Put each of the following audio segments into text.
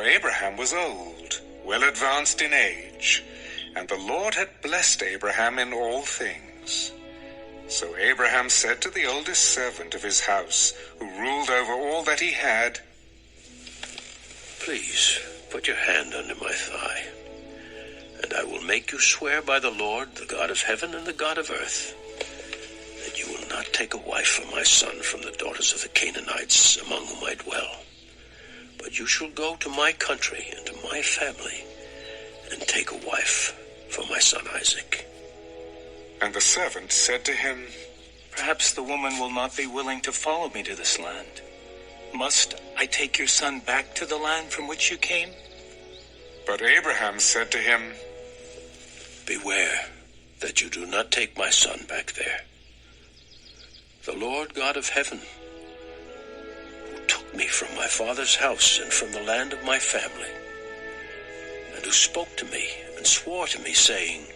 For Abraham was old, well advanced in age, and the Lord had blessed Abraham in all things. So Abraham said to the oldest servant of his house, who ruled over all that he had, "Please, put your hand under my thigh, and I will make you swear by the Lord, the God of heaven and the God of earth, that you will not take a wife for my son from the daughters of the Canaanites among whom I dwell. But you shall go to my country and to my family and take a wife for my son Isaac." And the servant said to him, "Perhaps the woman will not be willing to follow me to this land. Must I take your son back to the land from which you came?" But Abraham said to him, "Beware that you do not take my son back there. The Lord God of heaven, who took me from my father's house and from the land of my family, and who spoke to me and swore to me, saying,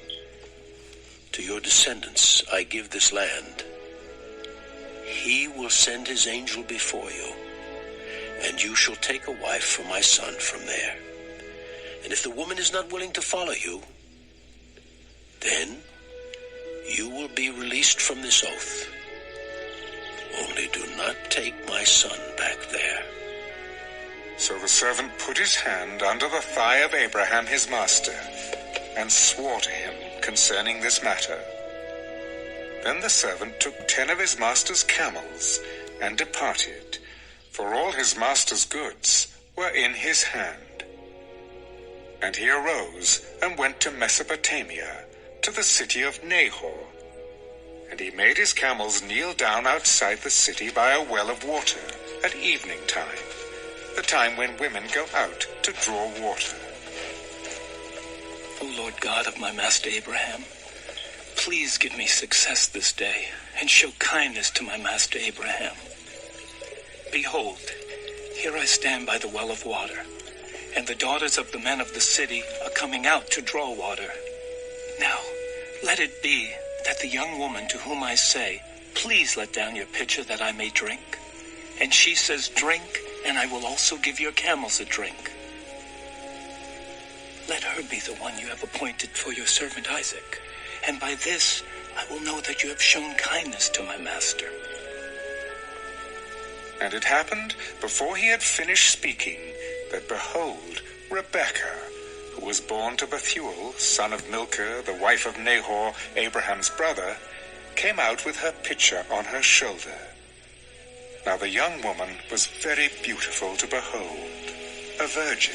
'To your descendants I give this land,' he will send his angel before you, and you shall take a wife for my son from there. And if the woman is not willing to follow you, then you will be released from this oath. Only do not take my son back there." So the servant put his hand under the thigh of Abraham his master, and swore to him concerning this matter. Then the servant took 10 of his master's camels and departed, for all his master's goods were in his hand. And he arose and went to Mesopotamia, to the city of Nahor. And he made his camels kneel down outside the city by a well of water at evening time, the time when women go out to draw water. "O Lord God of my master Abraham, please give me success this day, and show kindness to my master Abraham. Behold, here I stand by the well of water, and the daughters of the men of the city are coming out to draw water. Now, let it be that the young woman to whom I say, 'Please let down your pitcher that I may drink,' and she says, 'Drink, and I will also give your camels a drink,' let her be the one you have appointed for your servant Isaac, and by this I will know that you have shown kindness to my master." And it happened, before he had finished speaking, that behold, Rebekah, who was born to Bethuel, son of Milcah, the wife of Nahor, Abraham's brother, came out with her pitcher on her shoulder. Now the young woman was very beautiful to behold, a virgin.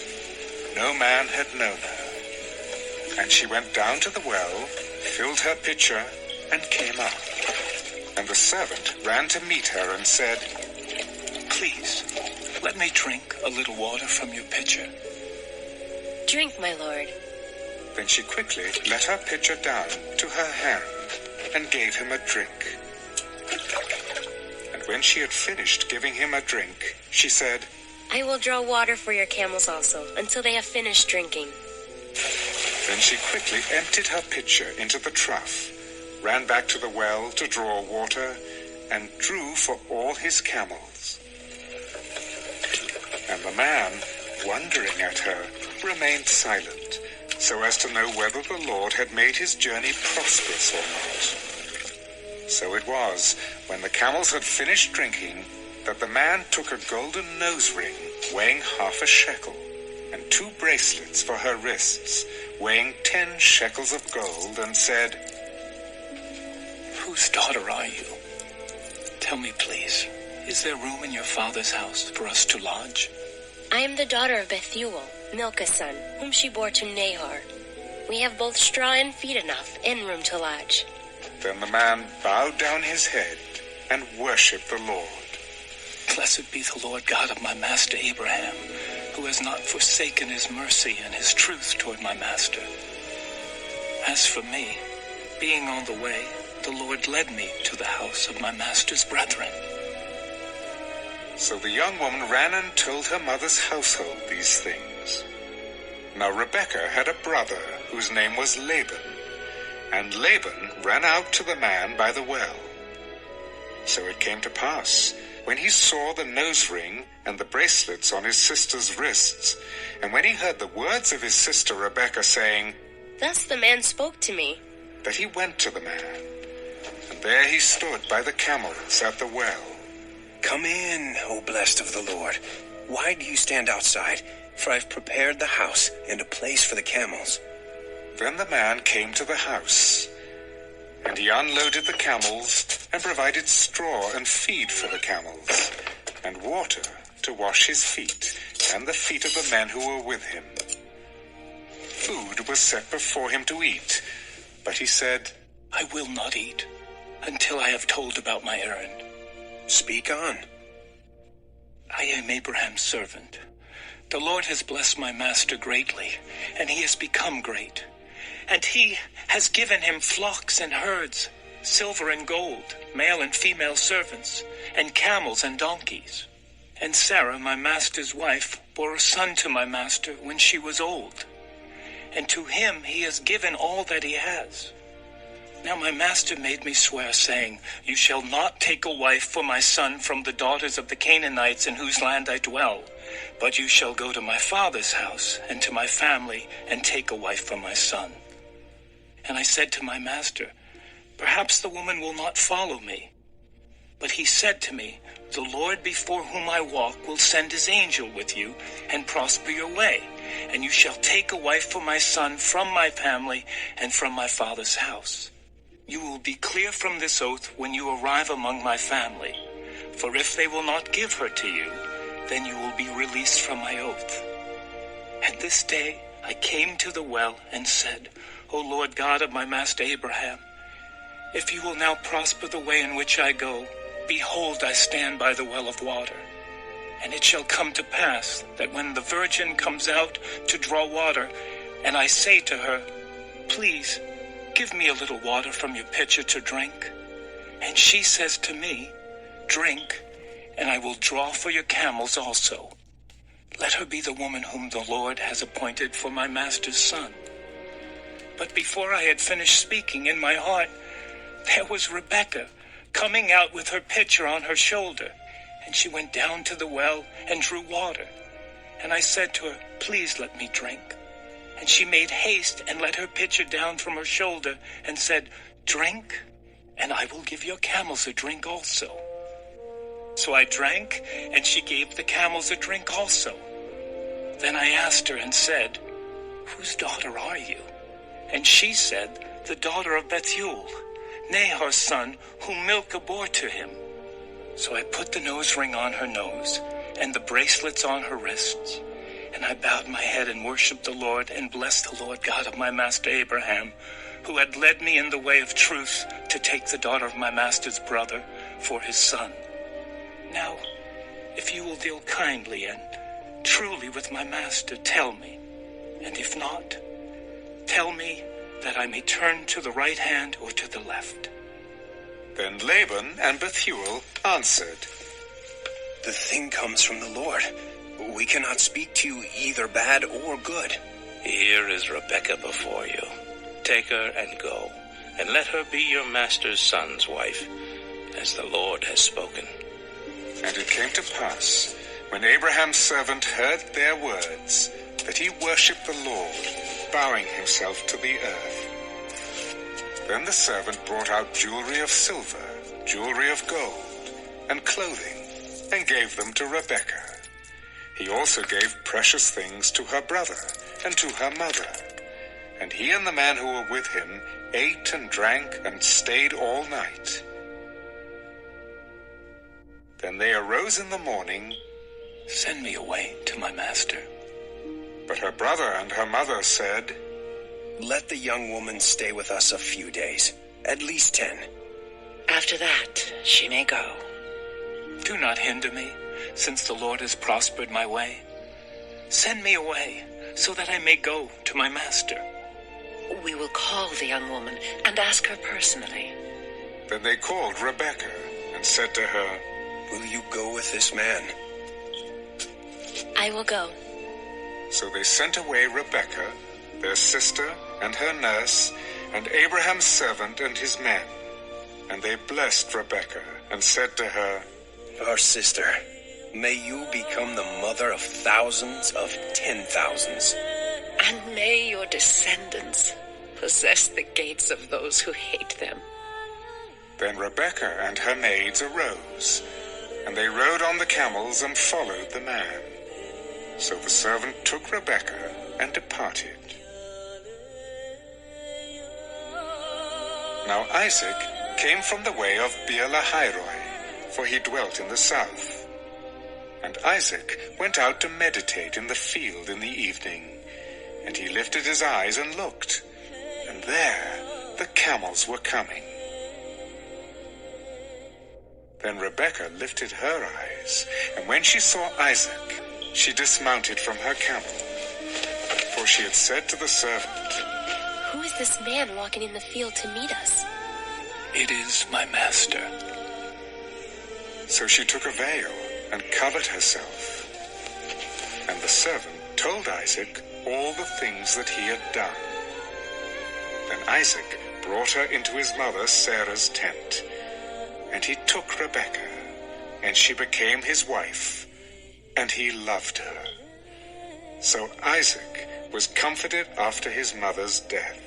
No man had known her. And she went down to the well, filled her pitcher, and came up. And the servant ran to meet her and said, "Please, let me drink a little water from your pitcher." "Drink, my lord." Then she quickly let her pitcher down to her hand and gave him a drink. And when she had finished giving him a drink, she said, "I will draw water for your camels also, until they have finished drinking." Then she quickly emptied her pitcher into the trough, ran back to the well to draw water, and drew for all his camels. And the man, wondering at her, remained silent, so as to know whether the Lord had made his journey prosperous or not. So it was, when the camels had finished drinking, that the man took a golden nose ring weighing 1/2 shekel, and 2 bracelets for her wrists, weighing 10 shekels of gold, and said, "Whose daughter are you? Tell me, please, is there room in your father's house for us to lodge?" "I am the daughter of Bethuel, Milcah's son, whom she bore to Nahor. We have both straw and feed enough, and room to lodge." Then the man bowed down his head and worshipped the Lord. "Blessed be the Lord God of my master Abraham, who has not forsaken his mercy and his truth toward my master. As for me, being on the way, the Lord led me to the house of my master's brethren." So the young woman ran and told her mother's household these things. Now Rebekah had a brother whose name was Laban, and Laban ran out to the man by the well. So it came to pass, when he saw the nose ring and the bracelets on his sister's wrists, And when he heard the words of his sister Rebekah saying, "Thus the man spoke to me," that he went to the man, and there he stood by the camels at the well. "Come in, O blessed of the Lord. Why do you stand outside? For I've prepared the house and a place for the camels." Then the man came to the house, and he unloaded the camels and provided straw and feed for the camels, and water to wash his feet and the feet of the men who were with him. Food was set before him to eat, but he said, "I will not eat until I have told about my errand. "Speak on." I am Abraham's servant. The Lord has blessed my master greatly, and he has become great. And he has given him flocks and herds, silver and gold, male and female servants, and camels and donkeys. And Sarah, my master's wife, bore a son to my master when she was old. And to him he has given all that he has. Now my master made me swear, saying, 'You shall not take a wife for my son from the daughters of the Canaanites in whose land I dwell, but you shall go to my father's house and to my family and take a wife for my son.' And I said to my master, 'Perhaps the woman will not follow me.' But he said to me, 'The Lord before whom I walk will send his angel with you and prosper your way, and you shall take a wife for my son from my family and from my father's house. You will be clear from this oath when you arrive among my family, for if they will not give her to you, then you will be released from my oath.' And this day I came to the well and said, 'O Lord God of my master Abraham, if you will now prosper the way in which I go, behold, I stand by the well of water. And it shall come to pass that when the virgin comes out to draw water, and I say to her, "Please, give me a little water from your pitcher to drink," and she says to me, "Drink, and I will draw for your camels also," let her be the woman whom the Lord has appointed for my master's son." But before I had finished speaking in my heart, there was Rebekah coming out with her pitcher on her shoulder, and she went down to the well and drew water. And I said to her, "Please let me drink." And she made haste and let her pitcher down from her shoulder and said, "Drink, and I will give your camels a drink also." So I drank, and she gave the camels a drink also. Then I asked her and said, "Whose daughter are you?" And she said, "The daughter of Bethuel, Nahor's son, whom Milcah bore to him." So I put the nose ring on her nose, and the bracelets on her wrists. And I bowed my head and worshipped the Lord, and blessed the Lord God of my master Abraham, who had led me in the way of truth to take the daughter of my master's brother for his son. Now, if you will deal kindly and truly with my master, tell me. And if not, tell me that I may turn to the right hand or to the left." Then Laban and Bethuel answered, "The thing comes from the Lord. We cannot speak to you either bad or good." Here is Rebekah before you. Take her and go, and let her be your master's son's wife, as the Lord has spoken." And it came to pass, when Abraham's servant heard their words, that he worshipped the Lord, bowing himself to the earth. Then the servant brought out jewelry of silver, jewelry of gold, and clothing, and gave them to Rebekah. He also gave precious things to her brother and to her mother. And he and the man who were with him ate and drank and stayed all night. Then they arose in the morning. "Send me away to my master." But her brother and her mother said, "Let the young woman stay with us a few days, at least 10. After that, she may go." "Do not hinder me, since the Lord has prospered my way. Send me away, so that I may go to my master." "We will call the young woman and ask her personally." Then they called Rebekah and said to her, "Will you go with this man?" "I will go." So they sent away Rebekah, their sister, and her nurse, and Abraham's servant and his men. And they blessed Rebekah and said to her, "Our sister." May you become the mother of thousands of 10,000s. And may your descendants possess the gates of those who hate them. Then Rebekah and her maids arose, and they rode on the camels and followed the man. So the servant took Rebekah and departed. Now Isaac came from the way of Beer-lahai-roi, for he dwelt in the south. And Isaac went out to meditate in the field in the evening. And he lifted his eyes and looked, and there the camels were coming. Then Rebekah lifted her eyes, and when she saw Isaac, she dismounted from her camel. For she had said to the servant, Who is this man walking in the field to meet us? It is my master. So she took a veil and covered herself. And the servant told Isaac all the things that he had done. Then Isaac brought her into his mother Sarah's tent, and he took Rebekah, and she became his wife, and he loved her. So Isaac was comforted after his mother's death.